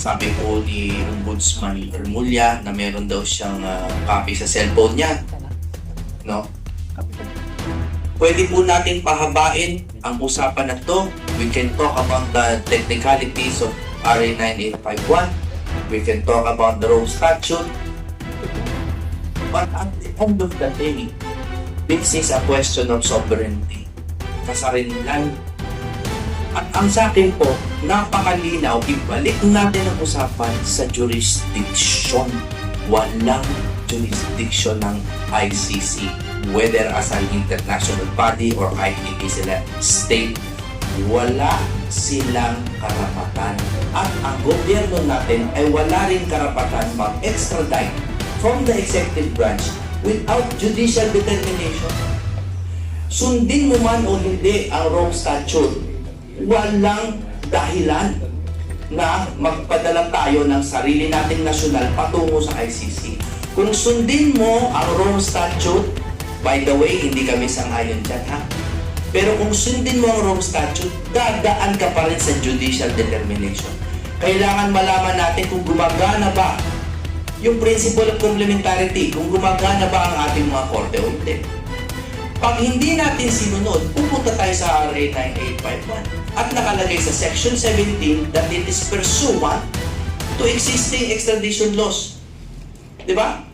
Sabi po ni Ombudsman Remulla na meron daw siyang copy sa cellphone niya. No? Pwede po natin pahabain ang usapan na to. We can talk about the technicalities of RA 9851. We can talk about the Rome Statute. But at the end of the day, this is a question of sovereignty. Kasarinlan. At ang sa akin po, napakalinaw, ibalik natin ang usapan sa jurisdiction. Walang jurisdiction ng ICC. Whether as an international body or IPP sila state, wala silang karapatan. At ang gobyerno natin ay wala rin karapatan mag-extradite from the executive branch without judicial determination. Sundin mo man o hindi ang Rome Statute, walang dahilan na magpadala tayo ng sarili nating nasyonal patungo sa ICC. Kung sundin mo ang Rome Statute, by the way, hindi kami sang-ayon dyan, ha? Pero kung sundin mo ang Rome Statute, dadaan ka pa rin sa judicial determination. Kailangan malaman natin kung gumagana ba yung principle of complementarity, kung gumagana ba ang ating mga korte o hindi. Pag hindi natin sinunod, pupunta tayo sa RA 9851 at nakalagay sa Section 17 that it is pursuant to existing extradition laws. Di ba?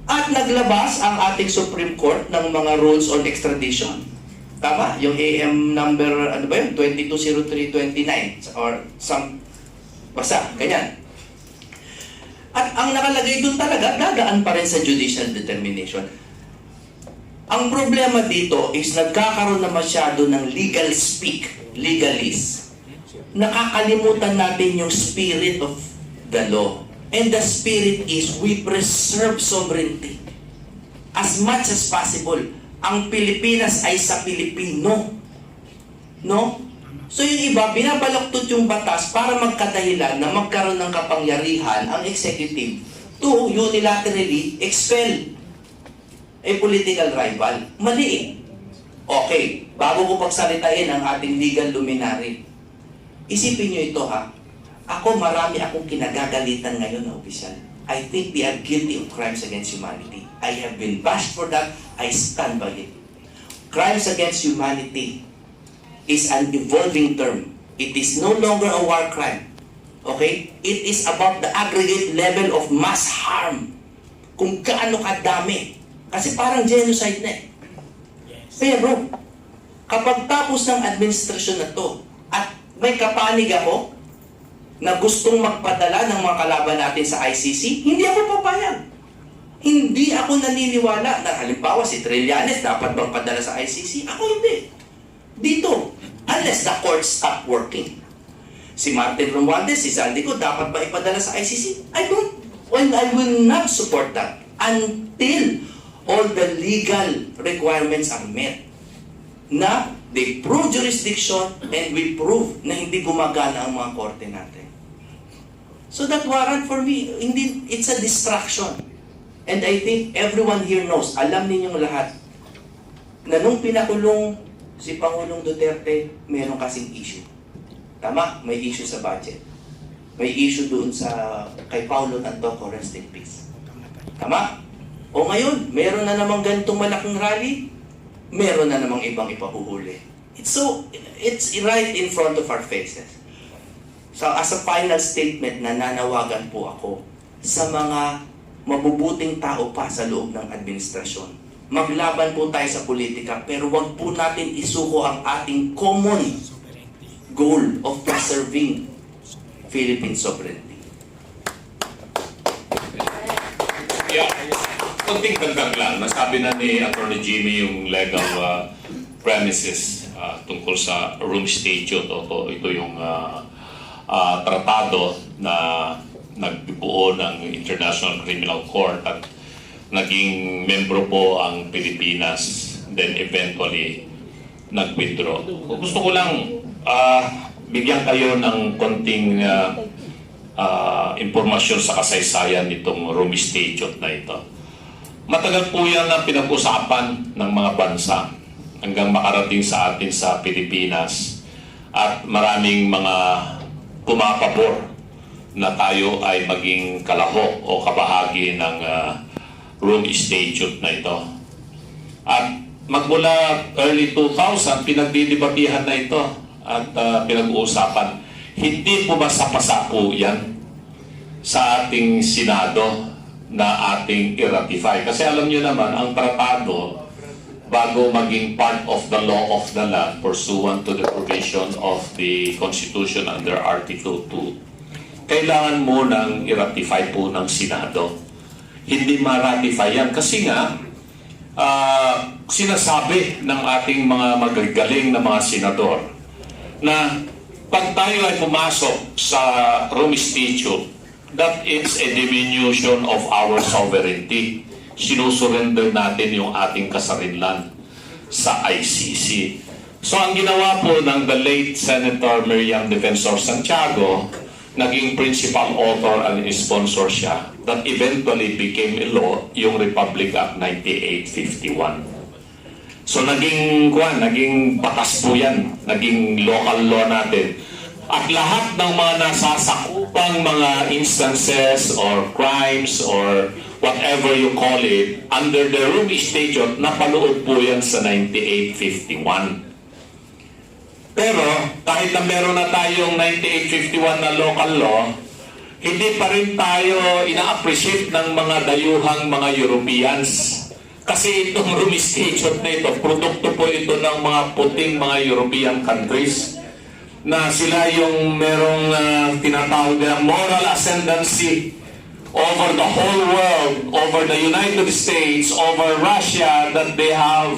At naglabas ang ating Supreme Court ng mga rules on extradition. Tama? Yung AM number, ano ba yun? 220329 or some, basta, ganyan. At ang nakalagay doon talaga, dadaan pa rin sa judicial determination. Ang problema dito is nagkakaroon na masyado ng legal speak, legalese. Nakakalimutan natin yung spirit of the law. And the spirit is we preserve sovereignty. As much as possible, ang Pilipinas ay sa Pilipino. No? So yung iba, binabalaktot yung batas para magkadahilan na magkaroon ng kapangyarihan ang executive to unilaterally expel a political rival. Mali eh. Okay, bago ko pagsalitain ang ating legal luminary, isipin nyo ito ha. Ako, marami akong kinagagalitan ngayon na opisyal. I think they are guilty of crimes against humanity. I have been bashed for that. I stand by it. Crimes against humanity is an evolving term. It is no longer a war crime. Okay? It is about the aggregate level of mass harm. Kung gaano kadami. Kasi parang genocide na eh. Pero, kapag tapos ng administrasyon na to, at may kapanig ako na gustong magpadala ng mga kalaban natin sa ICC, hindi ako papayag. Hindi ako naniniwala na halimbawa si Trillanes dapat bang padala sa ICC? Ako hindi. Dito, unless the court stop working. Si Martin Romualdez, si Zaldico, dapat ba ipadala sa ICC? I will not support that until all the legal requirements are met. Na they prove jurisdiction and we prove na hindi gumagana ang mga korte natin. So that warrant for me, hindi, it's a distraction. And I think everyone here knows, alam ninyong lahat, na nung pinakulong si Pangulong Duterte, meron kasing issue. Tama? May issue sa budget. May issue doon sa kay Paulo Tantoco, rest in peace. Tama? O ngayon, meron na namang ganitong malaking rally, meron na namang ibang ipahuhuli. It's right in front of our faces. So as a final statement, nananawagan po ako sa mga mabubuting tao pa sa loob ng administrasyon. Maglaban po tayo sa politika, pero wag po natin isuko ang ating common goal of preserving Philippine sovereignty. Yeah. Kunting dagdag lang, nasabi na ni Attorney Jimmy yung legal premises tungkol sa Rome Statute. Ito yung tratado na nagbuo ng International Criminal Court at naging membro po ang Pilipinas, then eventually nag-withdraw. Gusto ko lang bigyan kayo ng konting impormasyon sa kasaysayan nitong Rome Statute na ito. Matagal po yan ang pinag-usapan ng mga bansa hanggang makarating sa atin sa Pilipinas at maraming mga pumapabor na tayo ay maging kalahok o kabahagi ng Rome Statute na ito. At magmula early 2000, pinagdidibatihan na ito at pinag-uusapan. Hindi po basta-basta po yan sa ating Senado na ating i-ratify. Kasi alam niyo naman, ang tratado, bago maging part of the law of the land pursuant to the provision of the Constitution under Article 2, kailangan mo nang i-ratify po ng Senado. Hindi ma-ratify yan kasi nga sinasabi ng ating mga magagaling na mga senador na pag tayo ay pumasok sa Rome Statute, that is a diminution of our sovereignty. Sinusurrender natin yung ating kasarinlan sa ICC. So ang ginawa po ng the late Senator Miriam Defensor Santiago, naging principal author and sponsor siya, that eventually became a law, yung Republic Act 9851. So naging batas po yan, naging local law natin. At lahat ng mga nasasakupang mga instances or crimes or whatever you call it, under the Rome Statute, napaloob po yan sa 9851. Pero kahit na meron na tayong 9851 na local law, hindi pa rin tayo ina-appreciate ng mga dayuhang mga Europeans. Kasi itong Rome Statute na ito, produkto po ito ng mga puting mga European countries na sila yung merong tinatawag na moral ascendancy over the whole world, over the United States, over Russia, that they have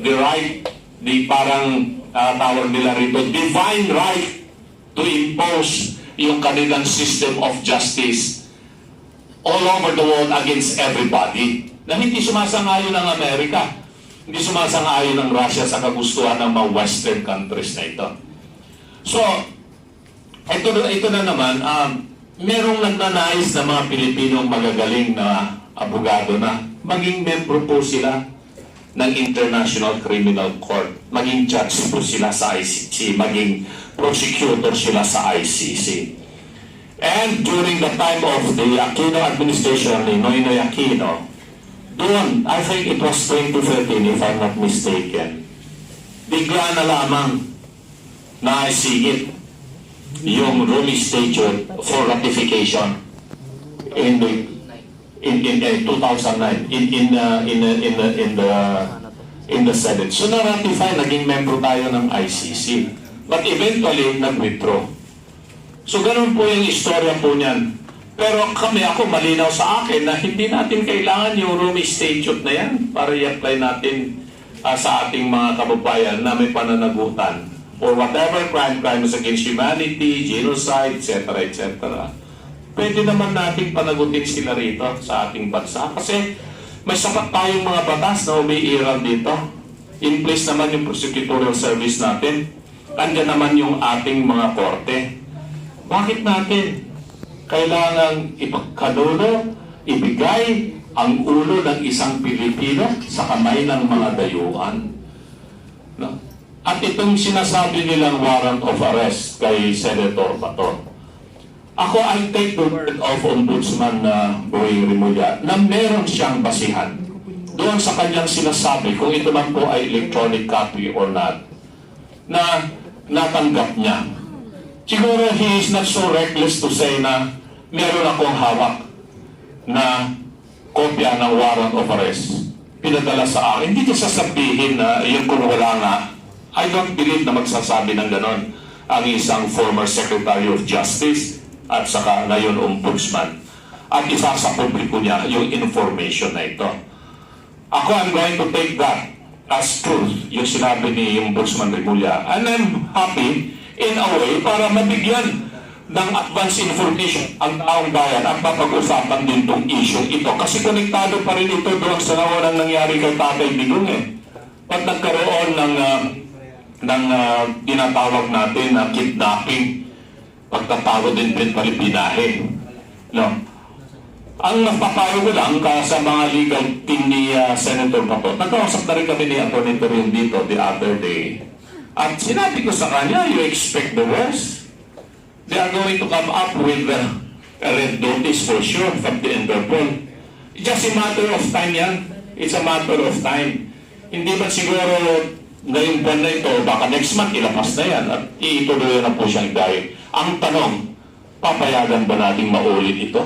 the right, the parang tawag nila rito, divine right to impose yung kanilang system of justice all over the world against everybody. Na hindi sumasangayon ng Amerika, hindi sumasangayon ng Russia sa kagustuhan ng mga Western countries na ito. So, ito na naman, merong nagnanais na mga Pilipinong magagaling na abogado na maging membro po sila ng International Criminal Court, maging judge po sila sa ICC, maging prosecutor sila sa ICC. And during the time of the Aquino administration ni Noynoy Aquino, doon, I think it was 2013 if I'm not mistaken, bigla na lamang naisingit yung Rome Statute for ratification in 2009 in the Senate. So na-ratify, naging member tayo ng ICC. But eventually, nag-withdraw. So ganun po yung istorya po niyan. Pero ako malinaw sa akin na hindi natin kailangan yung Rome Statute na yan para i-apply natin sa ating mga kababayan na may pananagutan or whatever crimes against humanity, genocide, etc. etc. Pwede naman natin panagutin sila rito sa ating bansa kasi may sapat tayong mga batas na umiiral dito. In place naman yung prosecutorial service natin. Andiyan naman yung ating mga korte. Bakit natin kailangang ipagkadulo, ibigay ang ulo ng isang Pilipino sa kamay ng mga dayuhan? No? At itong sinasabi nilang warrant of arrest kay Senator Bato, ako I take the word of Ombudsman Boying Rimulya na meron siyang basihan doon sa kanyang sinasabi kung ito man po ay electronic copy or not, na natanggap niya. Siguro he is not so reckless to say na meron akong hawak na kopya ng warrant of arrest pinadala sa akin. Hindi ko sasabihin na yun kung wala nga. I don't believe na magsasabi ng ganon ang isang former Secretary of Justice at saka ngayon Ombudsman. At isa sa publiko niya yung information na ito. Ako, I'm going to take that as truth, yung sinabi ni Ombudsman Rimulya. And I'm happy in a way para mabigyan ng advance information ang taong bayan at papag-usapan din itong issue ito. Kasi konektado pa rin ito doon sa naunang nangyari kay Tatay Digong Pag nagkaroon ng tinatawag natin na kidnapping, pagtatawag din palipinahe. No? Ang napapayo ko lang sa mga legal team ni Senator Bato, nagkausap na rin kami ni Atty. Torreon dito the other day. At sinabi ko sa kanya, you expect the worst. they are going to come up with a red notice for sure from the Interpol. It's just a matter of time yan. It's a matter of time. Hindi ba siguro ngayong buwan na ito, baka next month ilabas na yan at iituloy na po siyang dahil. Ang tanong, papayagan ba natin maulit ito?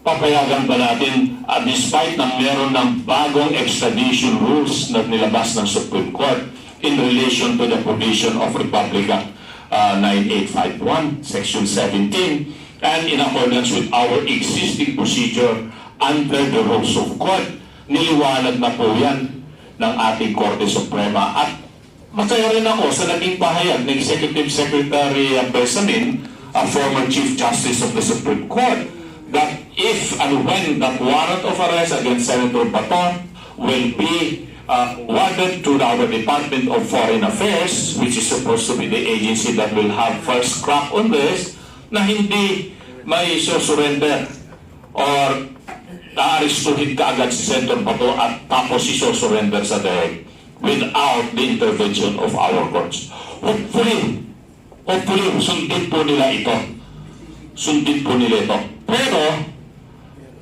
Papayagan ba natin, despite na meron ng bagong extradition rules na nilabas ng Supreme Court in relation to the provision of Republic Act 9851, Section 17, and in accordance with our existing procedure under the rules of court, niliwanag na po yan ng ating Korte Suprema. At masaya rin ako sa naging pahayag ng Executive Secretary Bersamin, a former Chief Justice of the Supreme Court, that if and when that warrant of arrest against Senator Bato will be warded to our Department of Foreign Affairs, which is supposed to be the agency that will have first crack on this, na hindi may surrender or naarestuhin ka agad si Senator Bato at tapos iso-surrender sa dahil without the intervention of our courts. Hopefully, sundin po nila ito. Sundin po nila ito. Pero,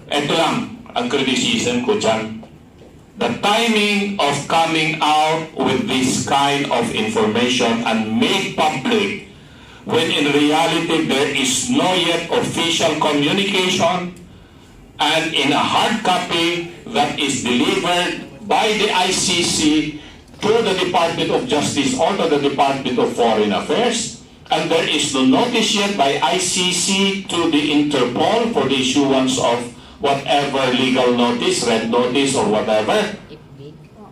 ito lang ang criticism ko dyan. The timing of coming out with this kind of information and made public when in reality there is no yet official communication and in a hard copy that is delivered by the ICC to the Department of Justice or to the Department of Foreign Affairs, and there is no notice yet by ICC to the Interpol for the issuance of whatever legal notice, red notice or whatever.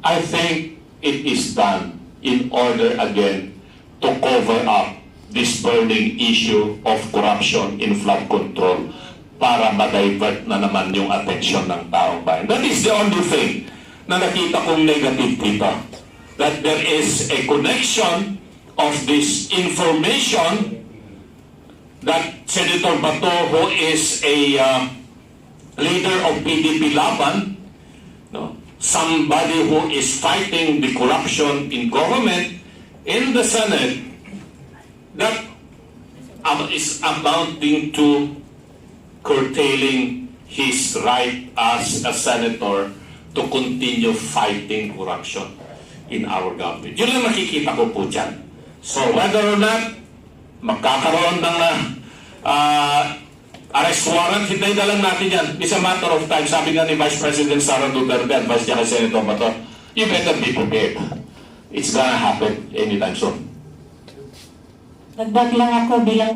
I think it is done in order again to cover up this burning issue of corruption in flood control para ma-divert na naman yung atensyon ng taong bayan. That is the only thing na nakita kong negative dito. That there is a connection of this information that Senator Bato, who is a leader of PDP Laban, no, somebody who is fighting the corruption in government, in the Senate, that is amounting to curtailing his right as a senator to continue fighting corruption in our government. Yun lang nakikita ko po dyan. So whether or not magkakaroon ng arrest warrant, hintayin na lang natin yan. It's a matter of time. Sabi nga ni Vice President Sara Duterte, advice niya kay Senator Bato, you better be prepared. It's gonna happen anytime soon. Dagdag lang ako bilang